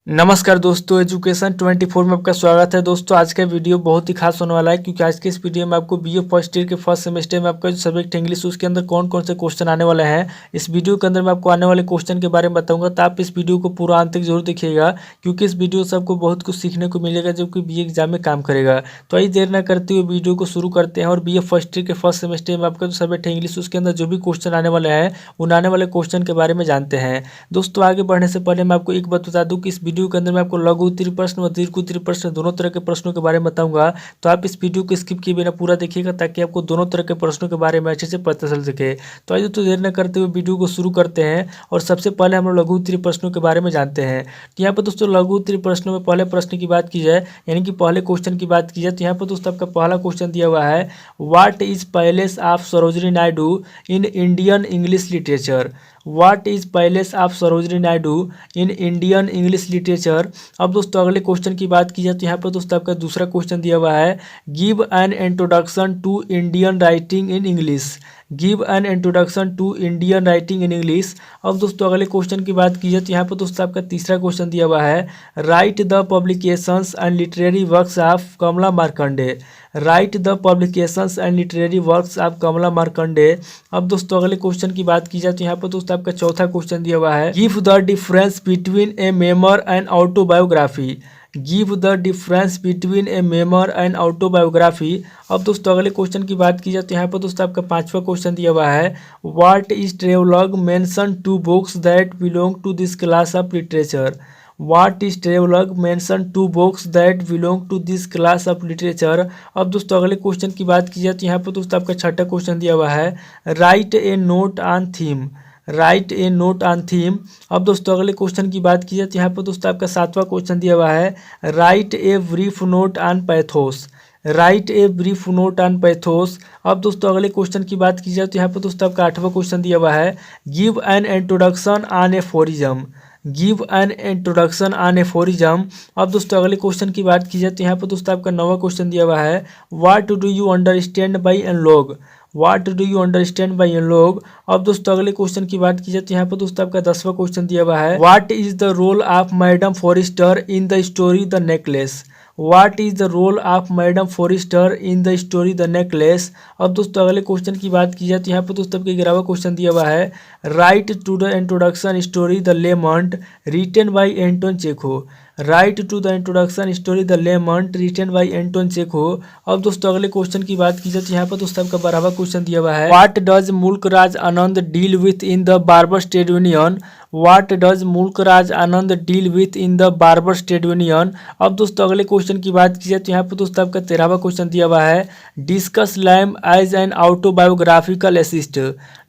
नमस्कार दोस्तों, एजुकेशन 24 में आपका स्वागत है। दोस्तों आज का वीडियो बहुत ही खास होने वाला है क्योंकि आज के इस वीडियो में आपको बीए फर्स्ट ईयर के फर्स्ट सेमेस्टर में आपका जो सब्जेक्ट इंग्लिश उसके अंदर कौन कौन से क्वेश्चन आने वाले हैं, इस वीडियो के अंदर मैं आपको आने वाले क्वेश्चन के बारे में बताऊंगा। तो आप इस वीडियो को पूरा अंत तक जरूर देखिएगा क्योंकि इस वीडियो से आपको बहुत कुछ सीखने को मिलेगा जो कि बीए एग्जाम में काम करेगा। तो आइए देर न करते हुए वीडियो को शुरू करते हैं और बीए फर्स्ट ईयर के फर्स्ट सेमेस्टर में आपका जो सब्जेक्ट है इंग्लिश उसके अंदर जो भी क्वेश्चन आने वाले हैं उन आने वाले क्वेश्चन के बारे में जानते हैं। दोस्तों आगे बढ़ने से पहले मैं आपको एक बात बता दूं कि इस वीडियो के अंदर मैं आपको लघु उत्तरीय प्रश्न व दीर्घ उत्तरीय प्रश्न दोनों तरह के प्रश्नों के बारे में बताऊंगा। तो आप इस वीडियो को स्किप किए बिना पूरा देखिएगा ताकि आपको दोनों तरह के प्रश्नों के बारे में अच्छे से पता चल सके। तो आइए तो देर न करते हुए वीडियो को शुरू करते हैं और सबसे पहले हम लोग लघु उत्तरीय प्रश्नों के बारे में जानते हैं। तो यहाँ पर दोस्तों लघु उत्तरीय प्रश्नों में पहले प्रश्न की बात की जाए यानी कि पहले क्वेश्चन की बात की जाए तो यहाँ पर दोस्तों आपका पहला क्वेश्चन दिया हुआ है, what is palace of Sarojini Naidu in Indian English literature. What is palace of Sarojini Naidu in Indian English literature. अब दोस्तों अगले क्वेश्चन की बात की जाए तो यहाँ पर दोस्तों आपका दूसरा क्वेश्चन दिया हुआ है, give an introduction to Indian writing in English. Give an introduction to Indian writing in English. अब दोस्तों अगले क्वेश्चन की बात की जाए तो यहाँ पर दोस्तों आपका तीसरा क्वेश्चन दिया हुआ है, write the publications and literary works of Kamala Markandaya. Write the publications and literary works of Kamala Markandaya. अब दोस्तों अगले क्वेश्चन की बात की जाए तो यहाँ पर दोस्तों आपका चौथा क्वेश्चन दिया हुआ है, give the difference between a memoir and autobiography. Give the difference between a memoir and autobiography. अब दोस्तों अगले क्वेश्चन की बात की जाए तो यहाँ पर दोस्तों आपका पांचवा क्वेश्चन दिया हुआ है, what is travelogue mention two books that belong to this class of literature. What is travelogue mention two books that belong to this class of literature। अब दोस्तों अगले क्वेश्चन की बात की जाए तो यहाँ पर दोस्तों आपका छठा क्वेश्चन दिया हुआ है, write a note on theme. Right a note on theme. अब दोस्तों अगले क्वेश्चन की बात की जाए तो यहाँ पर दोस्तों आपका सातवां क्वेश्चन दिया हुआ है, write a brief note on pathos. Right a brief note on pathos. अब दोस्तों अगले क्वेश्चन की बात की जाए तो यहाँ पर दोस्तों आपका आठवां क्वेश्चन दिया हुआ है, give an introduction on aphorism. Give an introduction on aphorism. अब दोस्तों अगले क्वेश्चन की बात की जाए तो यहाँ पर दोस्तों आपका नौवां क्वेश्चन दिया हुआ है, what do you understand by analogue. What do you understand by analogue. अब दोस्तों अगले क्वेश्चन की बात की जाए तो यहाँ पर दोस्तों आपका 10वां क्वेश्चन दिया हुआ है, what is the role of Madame Forestier in the story the necklace. What is the role of Madame Forestier in the story the necklace. अब दोस्तों अगले क्वेश्चन की बात की जाए तो यहाँ पर दोस्तों आपका 11वां क्वेश्चन दिया हुआ है, write to the introduction story the lament written by Anton Chekhov. Write to the introduction story the lament written by Anton Chekhov. अब दोस्तों अगले क्वेश्चन की बात की जाए तो यहाँ पर दोस्तों आपका 12वां क्वेश्चन दिया हुआ है, what does Mulk Raj Anand deal with in the barber trade union. What does Mulk Raj Anand deal with in the barber trade union. अब दोस्तों अगले क्वेश्चन की बात की जाए तो यहाँ पर दोस्तों आपका 13वां क्वेश्चन दिया हुआ है, discuss Lamb as an autobiographical essayist.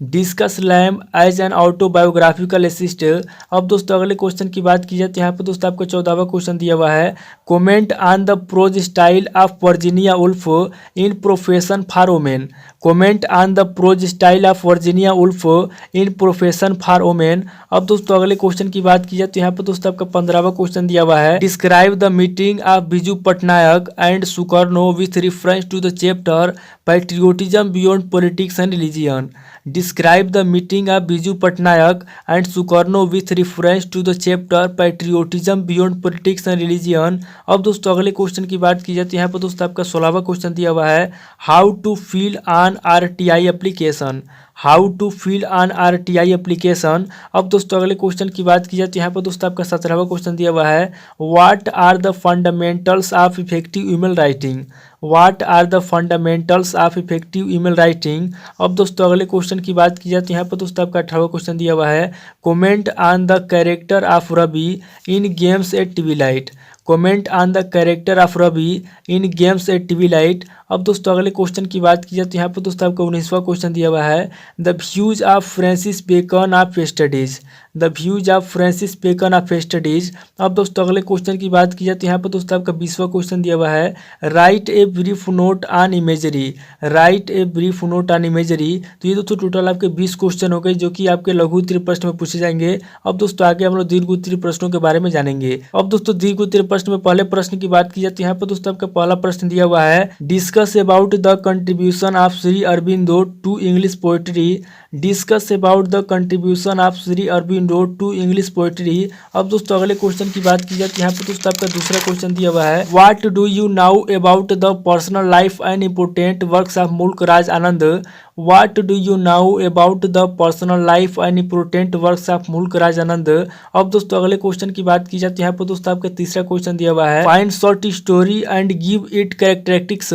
Discuss Lamb as an autobiographical essayist. अब दोस्तों अगले क्वेश्चन की बात की जाए तो यहाँ पर दोस्तों आपका 14वां क्वेश्चन दिया हुआ है, comment on the prose style of Virginia Woolf in profession for women. Comment on the prose style of Virginia Woolf in profession for women. अब दोस्तों अगले क्वेश्चन की बात की जाए तो यहाँ पर दोस्तों आपका 15वां क्वेश्चन दिया हुआ है, describe the meeting of Biju Patnaik and Sukarno with reference to the chapter patriotism beyond politics and religion. Describe the meeting of Biju Patnaik and Sukarno with reference to the chapter patriotism beyond politics and religion. अब दोस्तों अगले question की बात की जाए तो यहाँ पर दोस्तों आपका 16वां क्वेश्चन दिया हुआ है, how to fill on RTI application. How to fill on RTI application. अब दोस्तों अगले क्वेश्चन की बात की जाए तो यहाँ पर दोस्तों आपका 17वां क्वेश्चन दिया हुआ है, what are the fundamentals of effective email writing. What are the fundamentals of effective email writing. अब दोस्तों अगले क्वेश्चन की बात की जाए तो यहाँ पर दोस्तों आपका 18वां क्वेश्चन दिया हुआ है, comment on the character of Ravi in games at twilight. Comment on the character of Ravi in games at twilight. अब दोस्तों अगले क्वेश्चन की बात की जाए तो यहाँ पर दोस्तों आपका 19वां क्वेश्चन दिया हुआ है, the views of Francis Bacon of studies. The views of Francis Bacon of studies. अब दोस्तों अगले क्वेश्चन की बात की जाए तो यहाँ पर दोस्तों आपका 20वां क्वेश्चन दिया हुआ है, write a brief note on imagery. Right a brief note on imagery. तो ये दोस्तों टोटल आपके 20 क्वेश्चन हो गए जो कि आपके लघु उत्तरीय प्रश्न में पूछे जाएंगे। अब दोस्तों आगे हम लोग दीर्घ उत्तरीय प्रश्नों के बारे में जानेंगे। अब दोस्तों दीर्घ उत्तरीय प्रश्न में पहले प्रश्न की बात की जाए तो यहाँ पर दोस्तों आपका पहला प्रश्न दिया हुआ है, discuss about the contribution of Shri Aurobindo to English poetry. Discuss about the contribution of Shri Aurobindo to English poetry. अब दोस्तों अगले क्वेश्चन की बात की जाए तो यहाँ पर दोस्तों आपका दूसरा क्वेश्चन दिया हुआ है, what do you know about the personal life and important works of Mulk Raj Anand. What do you know about the personal life and important works of Mulk Raj आनंद। अब दोस्तों अगले क्वेश्चन की बात की जाए तो यहाँ पर दोस्तों आपका तीसरा क्वेश्चन दिया हुआ है, find short story and give it characteristics.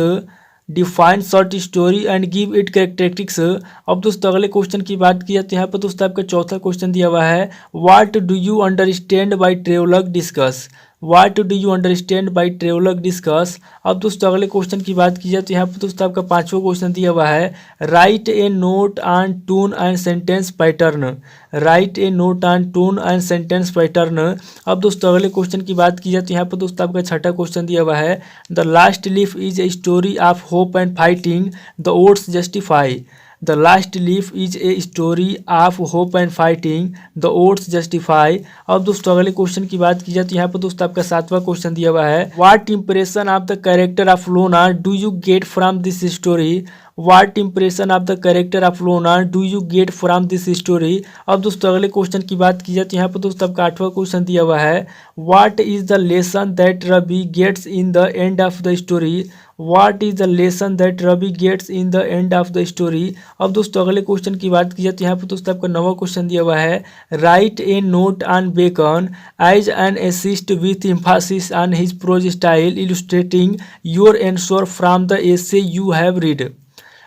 Define short story and give it characteristics. अब दोस्तों अगले क्वेश्चन की बात की जाए तो यहाँ पर दोस्तों आपका चौथा क्वेश्चन दिया हुआ है, what do you understand by travelogue discuss. What do you understand by travelogue discuss. अब दोस्तों अगले क्वेश्चन की बात की जाए तो यहाँ पर दोस्तों आपका पांचवा क्वेश्चन दिया हुआ है, write a note on tone and sentence pattern. Write a note on tone and sentence pattern. अब दोस्तों अगले क्वेश्चन की बात की जाए तो यहाँ पर दोस्तों आपका छठा क्वेश्चन दिया हुआ है, the last leaf is a story of hope and fighting the odds justify. The last leaf is a story of hope and fighting the odds justify. अब दोस्तों अगले क्वेश्चन की बात की जाए तो यहाँ पर दोस्तों आपका सातवां क्वेश्चन दिया हुआ है, what impression of the character of Lona do you get from this story. What impression of the character of Lona do you get from this story. अब दोस्तों अगले क्वेश्चन की बात की जाए तो यहाँ पर दोस्तों आपका आठवां क्वेश्चन दिया हुआ है, what is the lesson that Ravi gets in the end of the story. What is the lesson that Ravi gets in the end of the story. अब दोस्तों अगले क्वेश्चन की बात की जाए तो यहाँ पर दोस्तों आपका नौवां क्वेश्चन दिया हुआ है, write a note on Bacon as an essayist with emphasis on his prose style illustrating your answer from the essay you have read.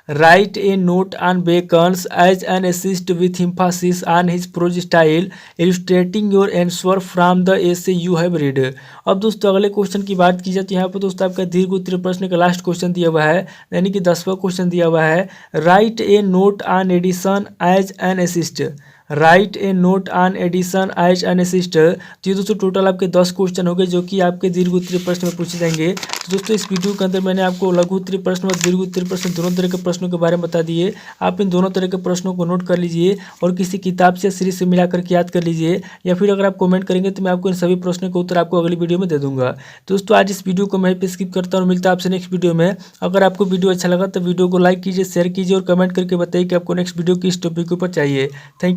Write a note on Bacon's as an assist with emphasis on his prose style, illustrating your answer from the essay you have read। अब दोस्तों अगले question की बात की जाए तो यहाँ पर दोस्तों आपका दीर्घ उत्तरीय प्रश्न का लास्ट क्वेश्चन दिया हुआ है, यानी कि 10वां क्वेश्चन दिया हुआ है, write a note on Addison as an essayist. Write a note on Addison as an essayist. तो ये दोस्तों टोटल आपके 10 क्वेश्चन हो गए जो कि आपके दीर्घ उत्तरीय प्रश्न में पूछे जाएंगे। तो दोस्तों इस वीडियो के अंदर मैंने आपको लघु उत्तरीय प्रश्न और दीर्घ उत्तरीय प्रश्न दोनों तरह के प्रश्नों के बारे में बता दिए। आप इन दोनों तरह के प्रश्नों को नोट कर लीजिए और किसी किताब से सीरीज से मिला करके याद कर लीजिए, या फिर अगर आप कमेंट करेंगे तो मैं आपको इन सभी प्रश्नों के उत्तर आपको अगली वीडियो में दे दूंगा। दोस्तों आज इस वीडियो को मैं पे स्किप करता हूँ, मिलता है आपसे नेक्स्ट वीडियो में। अगर आपको वीडियो अच्छा लगा तो वीडियो को लाइक कीजिए, शेयर कीजिए और कमेंट करके बताइए कि आपको नेक्स्ट वीडियो किस टॉपिक के ऊपर चाहिए। Thank you.